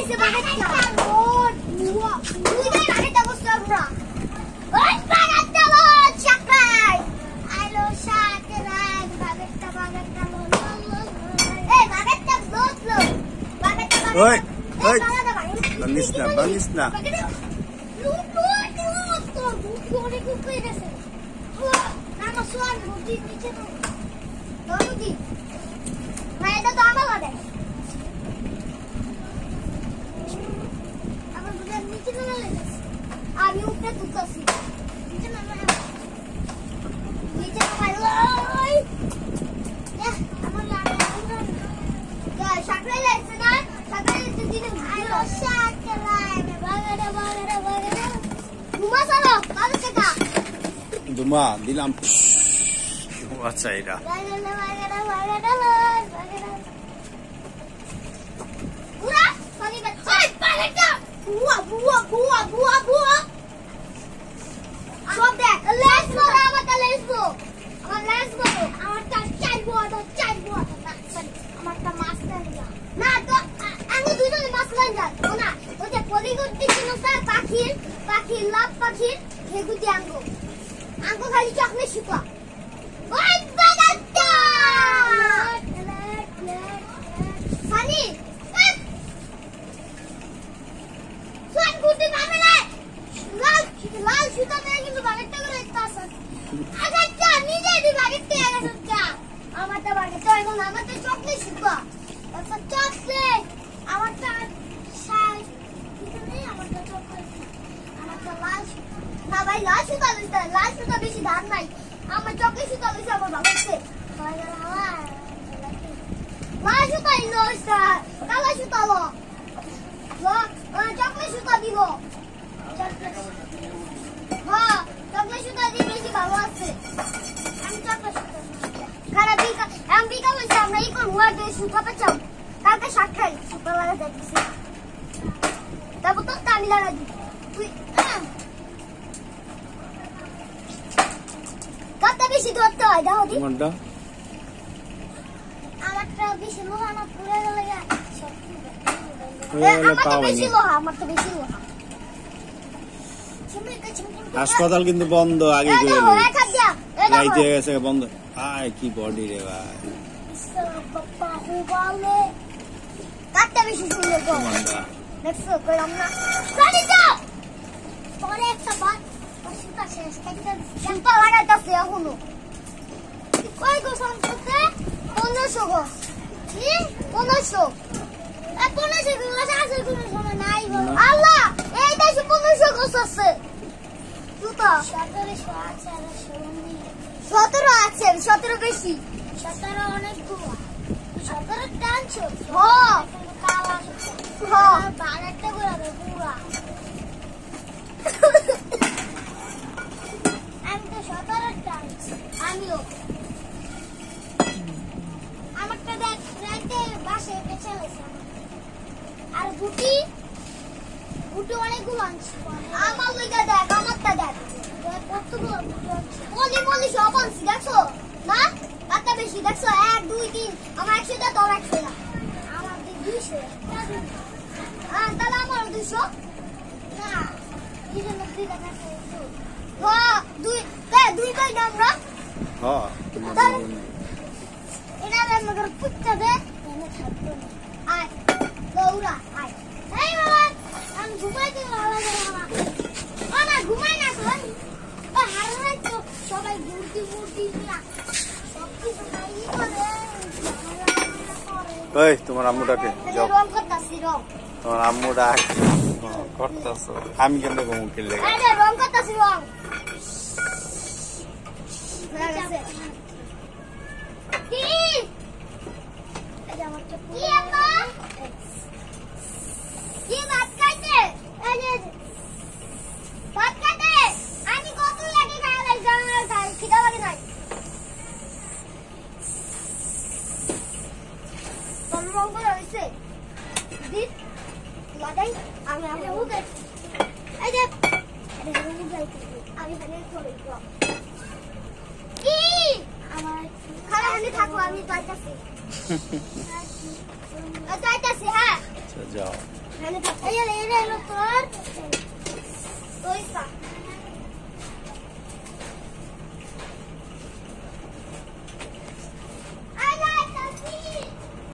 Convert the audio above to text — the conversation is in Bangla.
আইছে বাগেটটা রোড বুয়া তুই না বাগেটটা বসছ পুরা ওই বাগেটটা লো চাকরাই আইলো শাকরাই বাগেটটা লো এই বাগেটটা বসলো বাগেটটা ওই ওই বানিস না Kukuh kukuh dah sih. Nama suan budi niche tu. Tahu budi. Mana dah tahu apa dah? Apa bukan niche mana lagi? Abi upre tu kasih. Niche mana? Niche mana lagi? Ya, apa lagi? Ya, sakral lagi na? Sakral itu jadi ayo sakral. Bagada. Rumah sana, baru cakap. Duma, dilam. Acha ira. Pura, pani baca. Oi, paleta. Buah. Sob dek. Let's go, let's go. Amar ta chai buah. Nak, sorry. Amar ta master ya. Na to, anu duijon master ya. Ona, oje polygon dikino sa pakhir lap pakhir heguti ango khali chakne shikwa oi bagata Sani Swan guti mame na lal shuta me kintu bagetta kore ekta asa agatta nije di bagette agatta amata bagetta egon amata chakne shikwa asa chakne amata shai kitne amata chakne না ভাই লাল সুতা বেশি দাম নাই আমার চকলেট সুতা লইছে আমার বাবা আছে লাল সুতা ইলো স্যার কালা সুতা লো চকলেট সুতা দিব হ্যাঁ চকলেট সুতা দিয়ে বেশি ভালো আছে আমি চকলেট সুতা খারাপ আমি বিকা বলছি আমরা এই করবো আর সুতা পেছাম কালকে শাক খাই সুতা লাগা যাচ্ছে তারপর তো আমি লাগা দিই তুই কত বেশি ধরতে হয় দাও দি কোনটা আমারটা বেশি লোহা না পুরো লাগে আমার তো বেশি লোহা হাসপাতাল কিন্তু বন্ধ আগে গেলে লাইট হয়ে গেছে বন্ধ আয় কি বডি রে ভাই বাবা হুবালে কত বেশি সুন্দর গো দেখছো কইলাম না চলে যাও পরে একটা বাত সুতা শেষ একটা সুতা লাগাইতাছে এখনো কই গো সংসদে 1500 গো কি 1500 1500 গুলো আছে কোনো সময় নাই গো আল্লাহ এই দেশে 1500 গো আছে সুতা 1700 আছে আর 17 আছে 17 বেশি 17 অনেক গো 17 টানছো হ্যাঁ কালা হ্যাঁ বানাতে করে পুরা আমি তো 17 টানছি আমিও আমারটা দেখ রাতে বাসে পেছে হইছে আর গুটি অনেকগুলো আনছি আমার লইগা দেখ আমারটা দেখ কতগুলো গুটি আনছি বলি সব আনছি দেখছো না কত বেশি দেখছো 1 2 3 আমার 100 টা তোর 100 টা আমার 200 তাহলে আমার 200 না দুই টাকা হ্যাঁ দুই কই দাম না হ্যাঁ এটা আমার পুত্তা দে এনে খাবো আয় দৌড়া আয় এই বাবা আমি ঘুমাইতে ভালো লাগে না ঘুমাই না কোন হারলে তো সবাই মূর্তি না সব কিছু খাই করে এই তোমার আম্মুটাকে যাও রং করতাছি রং তোমার আম্মু ডাক করতাছো আমি কেন ঘুম খেলে আরে রং করতাছি রং কি এটা আমারটা কি আপা কি ভাত খাইতে এই যে ভাত খাইতে আমি কত লাগে খাইলে জানা খাই খিদা লাগে নাই কোন রং করে হইছে দি লাগাই আমি উঠে এই যে আমি এখানে চলে যাব কি আমার খারাপ হলে থাকো আমি যাইতাছি হ্যাঁ যাও এখানে থাক। এই হলো তোর পয়সা।